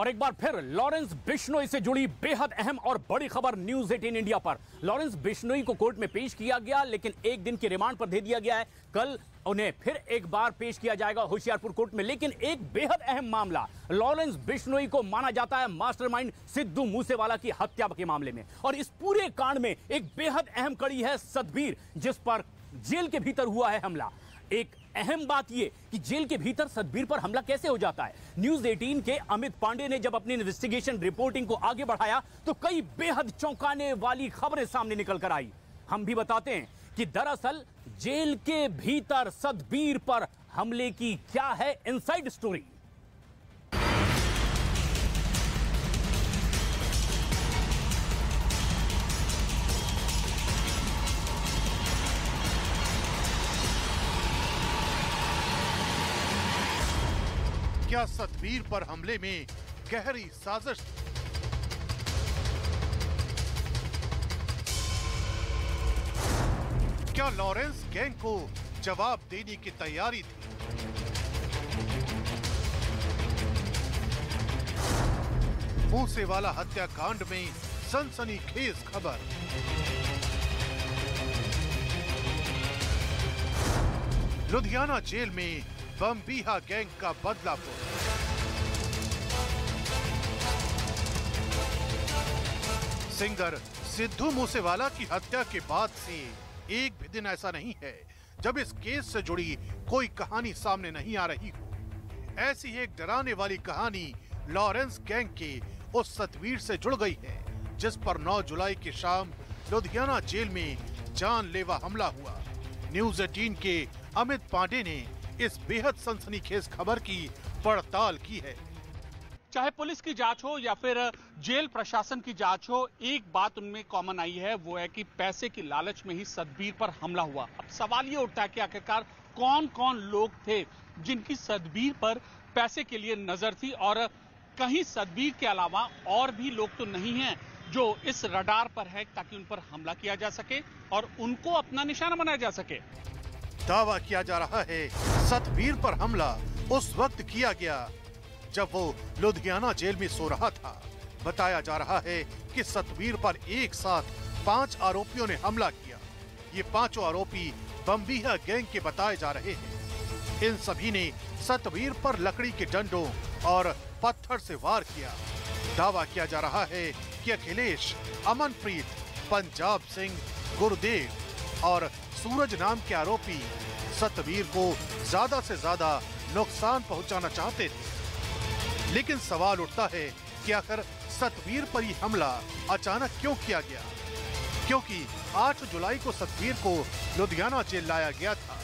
और एक बार फिर लॉरेंस बिश्नोई से जुड़ी बेहद अहम और बड़ी खबर न्यूज 18 इंडिया पर। लॉरेंस बिश्नोई को कोर्ट में पेश किया गया, लेकिन एक दिन के रिमांड पर दे दिया गया है। कल उन्हें फिर एक बार पेश किया जाएगा होशियारपुर कोर्ट में। लेकिन एक बेहद अहम मामला, लॉरेंस बिश्नोई को माना जाता है मास्टरमाइंड सिद्धू मूसेवाला की हत्या के मामले में। और इस पूरे कांड में एक बेहद अहम कड़ी है सतबीर, जिस पर जेल के भीतर हुआ है हमला। एक अहम बात यह कि जेल के भीतर सतबीर पर हमला कैसे हो जाता है। न्यूज 18 के अमित पांडे ने जब अपनी इन्वेस्टिगेशन रिपोर्टिंग को आगे बढ़ाया तो कई बेहद चौंकाने वाली खबरें सामने निकल कर आई। हम भी बताते हैं कि दरअसल जेल के भीतर सतबीर पर हमले की क्या है इनसाइड स्टोरी। क्या सतबीर पर हमले में गहरी साजिश? क्या लॉरेंस गैंग को जवाब देने की तैयारी थी? मूसेवाला हत्याकांड में सनसनीखेज खबर। लुधियाना जेल में बमबीहा गैंग का बदलापुर। सिंगर सिद्धू मूसेवाला की हत्या के बाद से एक भी दिन ऐसा नहीं है जब इस केस से जुड़ी कोई कहानी सामने नहीं आ रही हो। ऐसी एक डराने वाली कहानी लॉरेंस गैंग के उस सतबीर से जुड़ गई है, जिस पर 9 जुलाई की शाम लुधियाना जेल में जानलेवा हमला हुआ। न्यूज 18 के अमित पांडे ने इस बेहद सनसनीखेज खबर की पड़ताल की है। चाहे पुलिस की जांच हो या फिर जेल प्रशासन की जांच हो, एक बात उनमें कॉमन आई है, वो है कि पैसे की लालच में ही सतबीर पर हमला हुआ। अब सवाल ये उठता है कि आखिरकार कौन कौन लोग थे जिनकी सतबीर पर पैसे के लिए नजर थी, और कहीं सतबीर के अलावा और भी लोग तो नहीं हैं जो इस रडार पर है ताकि उन पर हमला किया जा सके और उनको अपना निशाना बनाया जा सके। दावा किया जा रहा है सतबीर पर हमला उस वक्त किया गया जब वो लुधियाना जेल में सो रहा था। बताया जा रहा है कि सतबीर पर एक साथ 5 आरोपियों ने हमला किया। ये 5 आरोपी बमबीहा गैंग के बताए जा रहे हैं। इन सभी ने सतबीर पर लकड़ी के डंडों और पत्थर से वार किया। दावा किया जा रहा है कि अखिलेश, अमनप्रीत, पंजाब सिंह, गुरुदेव और सूरज नाम के आरोपी सतबीर को ज्यादा से ज्यादा नुकसान पहुंचाना चाहते थे। लेकिन सवाल उठता है कि आखिर सतबीर पर यह हमला अचानक क्यों किया गया, क्योंकि 8 जुलाई को सतबीर को लुधियाना जेल लाया गया था,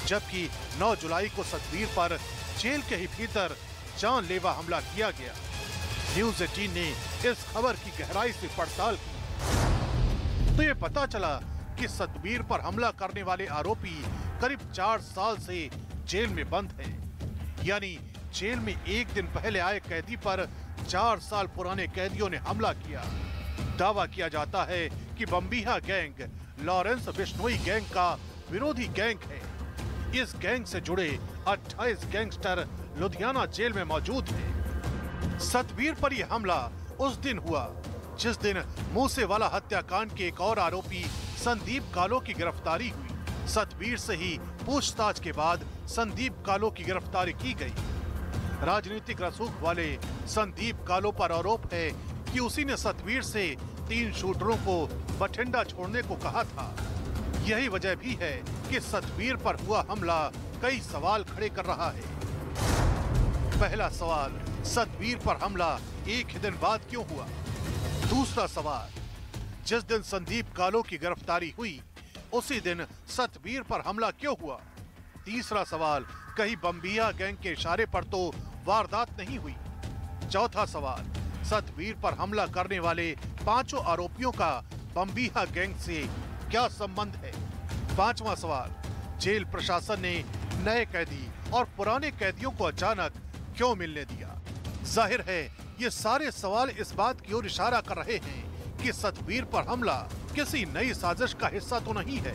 जबकि 9 जुलाई को सतबीर पर जेल के ही भीतर जानलेवा हमला किया गया। न्यूज 18 ने इस खबर की गहराई से पड़ताल की तो ये पता चला कि सतबीर पर हमला करने वाले आरोपी करीब 4 साल से जेल में बंद हैं। यानी जेल में एक दिन पहले आए कैदी पर 4 साल पुराने कैदियों ने हमला किया। दावा किया जाता है कि बमबीहा गैंग लॉरेंस बिश्नोई गैंग का विरोधी गैंग है। इस गैंग से जुड़े 28 गैंगस्टर लुधियाना जेल में मौजूद हैं। सतबीर पर यह हमला उस दिन हुआ जिस दिन मूसेवाला हत्याकांड के एक और आरोपी संदीप कालो की गिरफ्तारी हुई। सतबीर से ही पूछताछ के बाद संदीप कालो की गिरफ्तारी की गई। राजनीतिक रसूख वाले संदीप कालो पर आरोप है कि उसी ने सतबीर से 3 शूटरों को बठिंडा छोड़ने को कहा था। यही वजह भी है कि सतबीर पर हुआ हमला कई सवाल खड़े कर रहा है। पहला सवाल, सतबीर पर हमला एक ही दिन बाद क्यों हुआ? दूसरा सवाल, जिस दिन संदीप कालो की गिरफ्तारी हुई उसी दिन सतबीर पर हमला क्यों हुआ? तीसरा सवाल, कहीं बमबीहा गैंग के इशारे पर तो वारदात नहीं हुई? चौथा सवाल, सतबीर पर हमला करने वाले 5 आरोपियों का बमबीहा गैंग से क्या संबंध है? पांचवा सवाल, जेल प्रशासन ने नए कैदी और पुराने कैदियों को अचानक क्यों मिलने दिया? जाहिर है ये सारे सवाल इस बात की ओर इशारा कर रहे हैं कि सतबीर पर हमला किसी नई साजिश का हिस्सा तो नहीं है,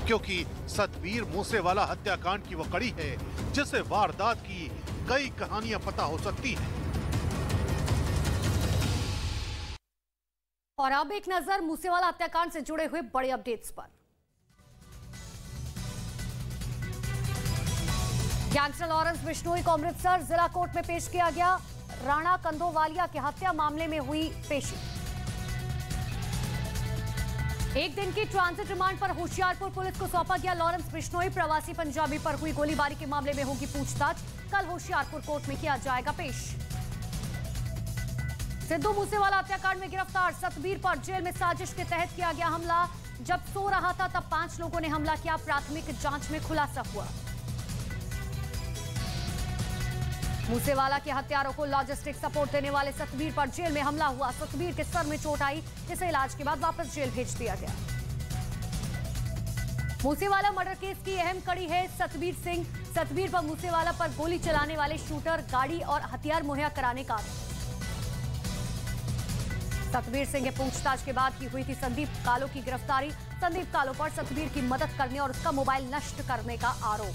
क्योंकि सतबीर मूसेवाला हत्याकांड की वो कड़ी है जिसे वारदात की कई कहानियां पता हो सकती हैं। और अब एक नजर मूसेवाला हत्याकांड से जुड़े हुए बड़े अपडेट्स पर। गैंगस्टर लॉरेंस बिश्नोई को अमृतसर जिला कोर्ट में पेश किया गया। राणा कंदोवालिया की हत्या मामले में हुई पेशी। एक दिन की ट्रांजिट रिमांड पर होशियारपुर पुलिस को सौंपा गया लॉरेंस बिश्नोई। प्रवासी पंजाबी पर हुई गोलीबारी के मामले में होगी पूछताछ। कल होशियारपुर कोर्ट में किया जाएगा पेश। सिद्धू मूसेवाला हत्याकांड में गिरफ्तार सतबीर पर जेल में साजिश के तहत किया गया हमला। जब सो रहा था तब 5 लोगों ने हमला किया। प्राथमिक जांच में खुलासा हुआ। मूसेवाला के हत्यारों को लॉजिस्टिक सपोर्ट देने वाले सतबीर पर जेल में हमला हुआ। सतबीर के सर में चोट आई, जिसे इलाज के बाद वापस जेल भेज दिया गया। मूसेवाला मर्डर केस की अहम कड़ी है सतबीर सिंह। सतबीर पर मूसेवाला पर गोली चलाने वाले शूटर, गाड़ी और हथियार मुहैया कराने का आरोप। सतबीर सिंह के पूछताछ के बाद की हुई थी संदीप कालो की गिरफ्तारी। संदीप कालो पर सतबीर की मदद करने और उसका मोबाइल नष्ट करने का आरोप।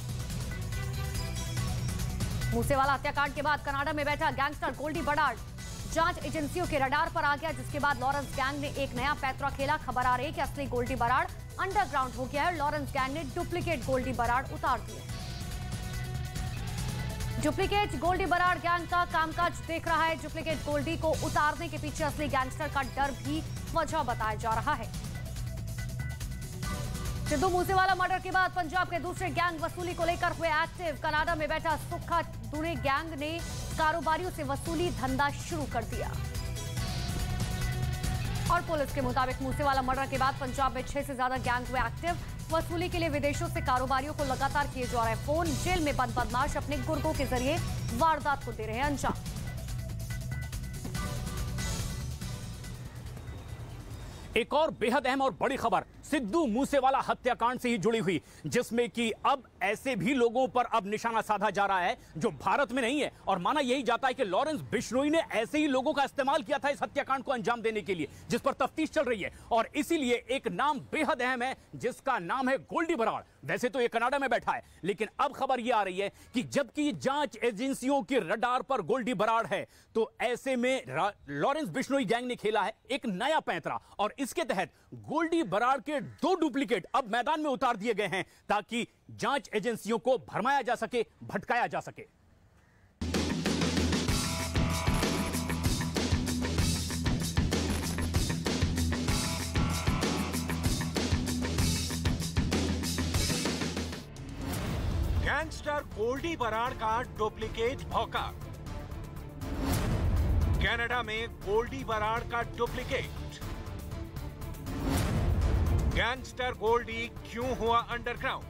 मूसेवाला हत्याकांड के बाद कनाडा में बैठा गैंगस्टर गोल्डी बराड़ जांच एजेंसियों के रडार पर आ गया, जिसके बाद लॉरेंस गैंग ने एक नया पैतरा खेला। खबर आ रही है कि असली गोल्डी बराड़ अंडरग्राउंड हो गया है। लॉरेंस गैंग ने डुप्लीकेट गोल्डी बराड़ उतार दिए। डुप्लीकेट गोल्डी बराड़ गैंग का कामकाज देख रहा है। डुप्लीकेट गोल्डी को उतारने के पीछे असली गैंगस्टर का डर भी वजह बताया जा रहा है। सिद्धू मूसेवाला मर्डर के बाद पंजाब के दूसरे गैंग वसूली को लेकर हुए एक्टिव। कनाडा में बैठा सुक्खा दुने गैंग ने कारोबारियों से वसूली धंधा शुरू कर दिया। और पुलिस के मुताबिक मूसेवाला मर्डर के बाद पंजाब में 6 से ज्यादा गैंग हुए एक्टिव। वसूली के लिए विदेशों से कारोबारियों को लगातार किए जा रहे फोन। जेल में बंद बदमाश अपने गुर्गों के जरिए वारदात को दे रहे हैं अंजाम। एक और बेहद अहम और बड़ी खबर सिद्धू मूसेवाला हत्याकांड से ही जुड़ी हुई, जिसमें कि अब ऐसे भी लोगों पर अब निशाना साधा जा रहा है जो भारत में नहीं है। और माना यही जाता है कि लॉरेंस बिश्नोई ने ऐसे ही लोगों का इस्तेमाल किया था इस हत्याकांड को अंजाम देने के लिए, जिस पर तफ्तीश चल रही है। और इसीलिए एक नाम बेहद अहम है, जिसका नाम है गोल्डी बराड़। वैसे तो ये कनाडा में बैठा है, लेकिन अब खबर यह आ रही है कि जबकि जांच एजेंसियों की रडार पर गोल्डी बराड़ है, तो ऐसे में लॉरेंस बिश्नोई गैंग ने खेला है एक नया पैंतरा। और इसके तहत गोल्डी बराड़ के 2 डुप्लीकेट अब मैदान में उतार दिए गए हैं, ताकि जांच एजेंसियों को भरमाया जा सके, भटकाया जा सके। गैंगस्टर गोल्डी बराड़ का डुप्लीकेट भौका। कनाडा में गोल्डी बराड़ का डुप्लीकेट। गैंगस्टर गोल्डी क्यों हुआ अंडरग्राउंड?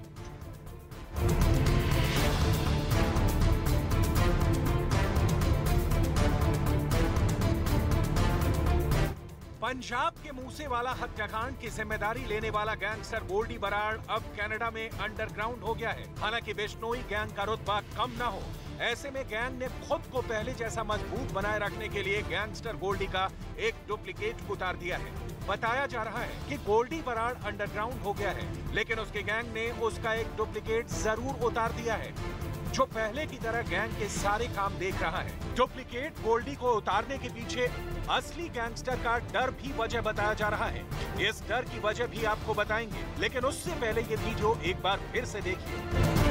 पंजाब के मूसेवाला हत्याकांड की जिम्मेदारी लेने वाला गैंगस्टर गोल्डी बराड़ अब कनाडा में अंडरग्राउंड हो गया है। हालांकि बिश्नोई गैंग का रुतबा कम न हो, ऐसे में गैंग ने खुद को पहले जैसा मजबूत बनाए रखने के लिए गैंगस्टर गोल्डी का एक डुप्लीकेट उतार दिया है। बताया जा रहा है कि गोल्डी बराड़ अंडरग्राउंड हो गया है, लेकिन उसके गैंग ने उसका एक डुप्लीकेट जरूर उतार दिया है, जो पहले की तरह गैंग के सारे काम देख रहा है। डुप्लीकेट गोल्डी को उतारने के पीछे असली गैंगस्टर का डर भी वजह बताया जा रहा है। इस डर की वजह भी आपको बताएंगे, लेकिन उससे पहले ये वीडियो एक बार फिर से देखिए।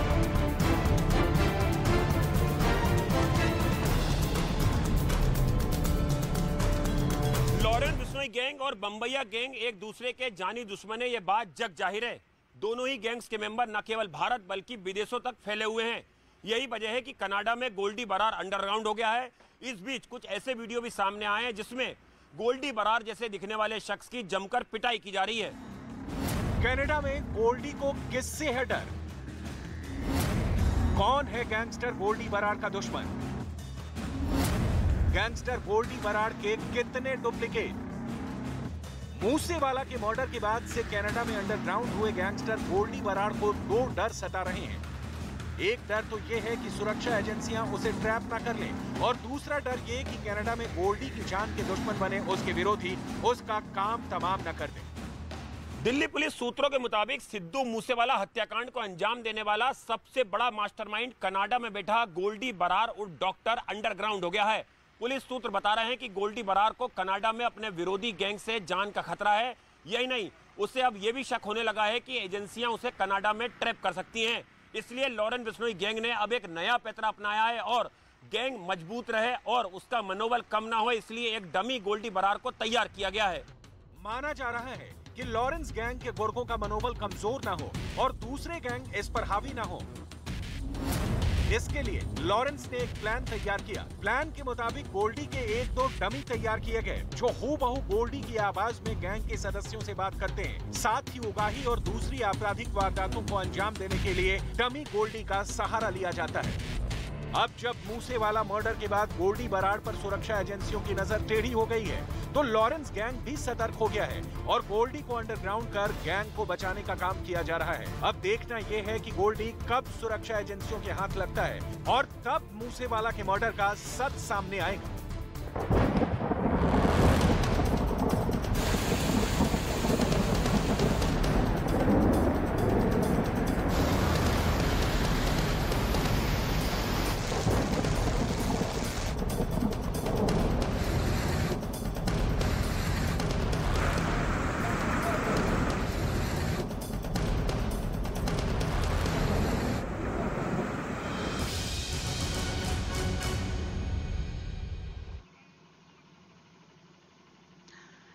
लॉरेंस बिश्नोई गैंग और बम्बैया गैंग एक दूसरे के जानी दुश्मन है, ये बात जग जाहिर है। दोनों ही गैंग्स के मेंबर न केवल भारत बल्कि विदेशों तक फैले हुए हैं। यही वजह है कि कनाडा में गोल्डी बराड़ अंडरग्राउंड हो गया है। इस बीच कुछ ऐसे वीडियो भी सामने आए हैं जिसमें गोल्डी बराड़ जैसे दिखने वाले शख्स की जमकर पिटाई की जा रही है। कनाडा में गोल्डी को किससे है डर? कौन है गैंगस्टर गोल्डी बराड़ का दुश्मन? गैंगस्टर गोल्डी बराड़ के कितने डुप्लीकेट? मूसेवाला के मर्डर के बाद से कनाडा में अंडरग्राउंड हुए गैंगस्टर गोल्डी बराड़ को 2 डर सता रहे हैं। एक डर तो यह है कि सुरक्षा एजेंसियां उसे ट्रैप ना कर लें, और दूसरा डर यह कि कनाडा में गोल्डी की जान के दुश्मन बने उसके विरोधी उसका काम तमाम न कर दें। दिल्ली पुलिस सूत्रों के मुताबिक सिद्धू मूसेवाला हत्याकांड को अंजाम देने वाला सबसे बड़ा मास्टरमाइंड कनाडा में बैठा गोल्डी बराड़ उर्फ डॉक्टर अंडरग्राउंड हो गया है। पुलिस सूत्र बता रहे हैं कि गोल्डी बरार को कनाडा में अपने विरोधी गैंग से जान का खतरा है। यही नहीं, उसे अब यह भी शक होने लगा है कि एजेंसियां उसे कनाडा में ट्रैप कर सकती हैं। इसलिए लॉरेंस बिश्नोई गैंग ने अब एक नया पैतरा अपनाया है और गैंग मजबूत रहे और उसका मनोबल कम ना हो, इसलिए एक डमी गोल्डी बरार को तैयार किया गया है। माना जा रहा है कि लॉरेंस गैंग के गुर्गों का मनोबल कमजोर ना हो और दूसरे गैंग इस पर हावी ना हो। इसके लिए लॉरेंस ने एक प्लान तैयार किया। प्लान के मुताबिक गोल्डी के 1-2 डमी तैयार किए गए जो हूबहू गोल्डी की आवाज में गैंग के सदस्यों से बात करते हैं। साथ ही उगाही और दूसरी आपराधिक वारदातों को अंजाम देने के लिए डमी गोल्डी का सहारा लिया जाता है। अब जब मूसेवाला मर्डर के बाद गोल्डी बराड़ पर सुरक्षा एजेंसियों की नजर टेढ़ी हो गई है, तो लॉरेंस गैंग भी सतर्क हो गया है और गोल्डी को अंडरग्राउंड कर गैंग को बचाने का काम किया जा रहा है। अब देखना यह है कि गोल्डी कब सुरक्षा एजेंसियों के हाथ लगता है और तब मूसेवाला के मर्डर का सच सामने आएगा।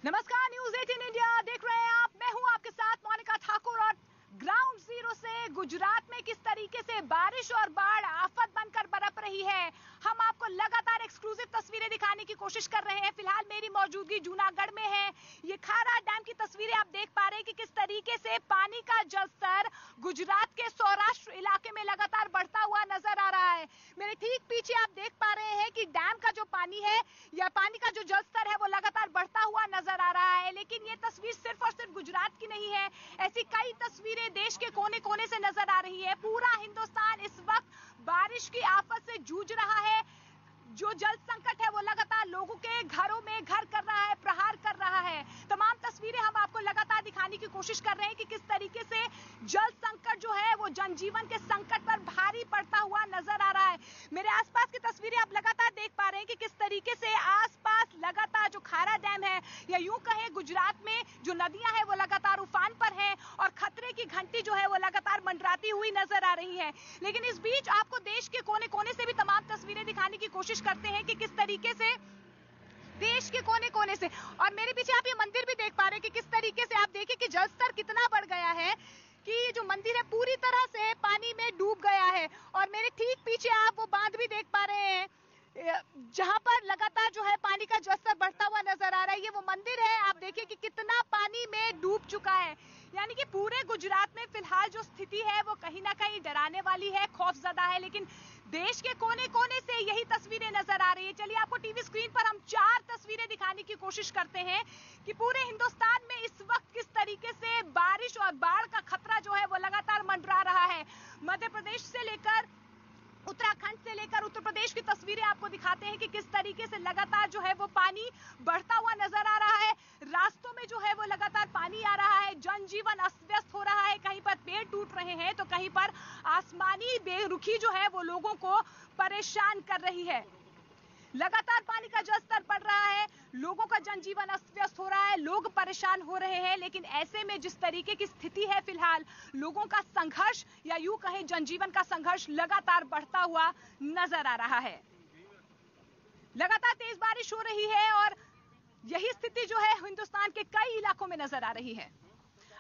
नमस्कार, न्यूज़ 18 इंडिया देख रहे हैं आप। मैं हूं आपके साथ मोनिका ठाकुर और ग्राउंड जीरो से गुजरात में किस तरीके से बारिश और बाढ़ आफत बनकर बरप रही है, हम आपको लगातार एक्सक्लूसिव तस्वीरें दिखाने की कोशिश कर रहे हैं। फिलहाल मेरी मौजूदगी जूनागढ़ में है। ये खारा डैम की तस्वीरें आप देख पा रहे हैं कि किस तरीके से पानी का जलस्तर गुजरात के सौराष्ट्र इलाके में लगातार बढ़ता हुआ नजर आ रहा है। मेरे ठीक पीछे आप देख पा रहे हैं कि डैम का जो पानी है या पानी का जो जलस्तर है वो लगातार बढ़ता हुआ नजर आ रहा है। लेकिन ये तस्वीर सिर्फ और सिर्फ गुजरात की नहीं है, ऐसी कई तस्वीरें देश के कोने कोने से नजर आ रही है। पूरा हिंदुस्तान इस वक्त बारिश की आफत से जूझ रहा है। जो जल संकट है वो लगातार लोगों के घरों में घर कर रहा है, प्रहार कर रहा है। तमाम तस्वीरें हम आपको लगातार दिखाने की कोशिश कर रहे हैं कि किस तरीके से जल संकट जो है वो जनजीवन के संकट पर भारी पड़ता हुआ नजर आ रहा है। मेरे आसपास की तस्वीरें आप लगातार देख पा रहे हैं कि किस तरीके से आसपास लगातार जो खारा डैम है या यूं कहें गुजरात में जो नदियां हैं वो लगातार उफान पर हैं और खतरे की घंटी जो है वो लगातार मंडराती हुई नजर आ रही है। लेकिन इस बीच आपको देश के कोने कोने से भी तमाम तस्वीरें दिखाने की कोशिश करते हैं कि किस तरीके से देश के कोने कोने से, और मेरे पीछे आप ये मंदिर भी देख पा रहे हैं कि किस तरीके से आप देखिए कि जलस्तर कितना बढ़ गया है कि जो मंदिर है पूरी तरह से पानी में डूब गया है। और मेरे ठीक पीछे आप वो बांध भी देख पा रहे हैं जहां पर लगातार जो है पानी का जलस्तर बढ़ता हुआ नजर आ रहा है। ये वो मंदिर है, आप देखिए कि कितना पानी में डूब चुका है। यानी कि पूरे गुजरात में फिलहाल जो स्थिति है वो कहीं ना कहीं डराने वाली है, खौफजदा है। लेकिन देश के कोने कोने से यही तस्वीरें नजर आ रही है। चलिए आपको टीवी स्क्रीन पर हम 4 तस्वीरें दिखाने की कोशिश करते हैं कि पूरे हिंदुस्तान में इस वक्त किस तरीके से बारिश और बाढ़ का खतरा जो है वो लगातार मंडरा रहा है। मध्य प्रदेश से लेकर उत्तराखंड से लेकर उत्तर प्रदेश की तस्वीरें आपको दिखाते हैं कि किस तरीके से लगातार जो है वो पानी बढ़ता हुआ नजर आ रहा है। रास्तों में जो है वो लगातार पानी आ रहा है, जनजीवन अस्त व्यस्त हो रहा है। कहीं पर पेड़ टूट रहे हैं तो कहीं पर आसमानी बेरुखी जो है वो लोगों को परेशान कर रही है। लगातार पानी का जलस्तर बढ़ रहा है, लोगों का जनजीवन अस्त व्यस्त हो रहा है, लोग परेशान हो रहे हैं। लेकिन ऐसे में जिस तरीके की स्थिति है फिलहाल, लोगों का संघर्ष या यूं कहें जनजीवन का संघर्ष लगातार बढ़ता हुआ नजर आ रहा है। लगातार तेज बारिश हो रही है और यही स्थिति जो है हिंदुस्तान के कई इलाकों में नजर आ रही है।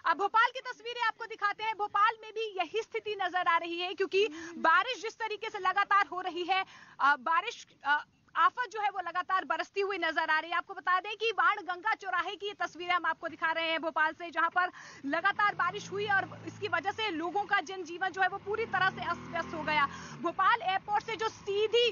अब भोपाल की तस्वीरें आपको दिखाते हैं। भोपाल में भी यही स्थिति नजर आ रही है क्योंकि बारिश जिस तरीके से लगातार हो रही है, बारिश आफत जो है वो लगातार बरसती हुई नजर आ रही है। आपको बता दें कि वाण गंगा चौराहे की ये तस्वीरें हम आपको दिखा रहे हैं भोपाल से, जहां पर लगातार बारिश हुई और इसकी वजह से लोगों का जनजीवन जो है वो पूरी तरह से अस्त व्यस्त हो गया। भोपाल एयरपोर्ट से जो सीधी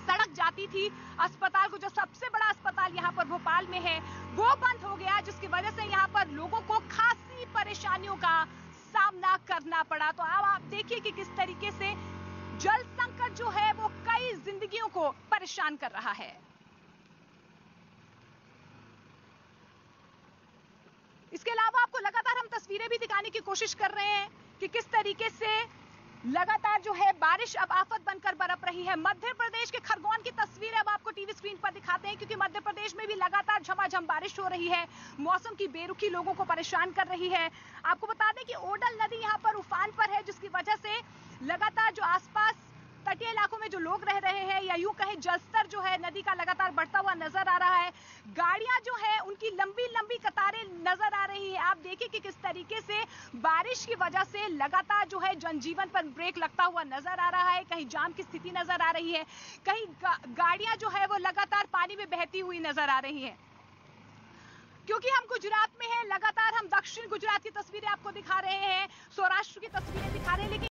सड़क जाती थी अस्पताल को, जो सबसे बड़ा अस्पताल यहाँ पर भोपाल में है, वो बंद हो गया, जिसकी वजह से यहाँ पर लोगों को खासी परेशानियों का सामना करना पड़ा। तो अब आप देखिए कि किस तरीके से जल संकट जो है वो कई जिंदगियों को परेशान कर रहा है। इसके अलावा आपको लगातार हम तस्वीरें भी दिखाने की कोशिश कर रहे हैं कि किस तरीके से लगातार जो है बारिश अब आफत बनकर बरप रही है। मध्य प्रदेश के खरगोन की तस्वीर अब आपको टीवी स्क्रीन पर दिखाते हैं, क्योंकि मध्य प्रदेश में भी लगातार झमाझम बारिश हो रही है। मौसम की बेरुखी लोगों को परेशान कर रही है। आपको बता दें कि ओडल नदी यहां पर उफान पर है, जिसकी वजह से लगातार जो आसपास तटीय इलाकों में जो लोग रह रहे हैं, या यूं कहें जलस्तर जो है नदी का लगातार बढ़ता हुआ नजर आ रहा है। गाड़ियां जो है उनकी लंबी लंबी कतारें नजर आ रही है। आप देखिए कि किस तरीके से बारिश की वजह से लगातार जो है जनजीवन पर ब्रेक लगता हुआ नजर आ रहा है। कहीं जाम की स्थिति नजर आ रही है, कहीं गाड़ियां जो है वो लगातार पानी में बहती हुई नजर आ रही है। क्योंकि हम गुजरात में हैं, लगातार हम दक्षिण गुजरात की तस्वीरें आपको दिखा रहे हैं, सौराष्ट्र की तस्वीरें दिखा रहे हैं, लेकिन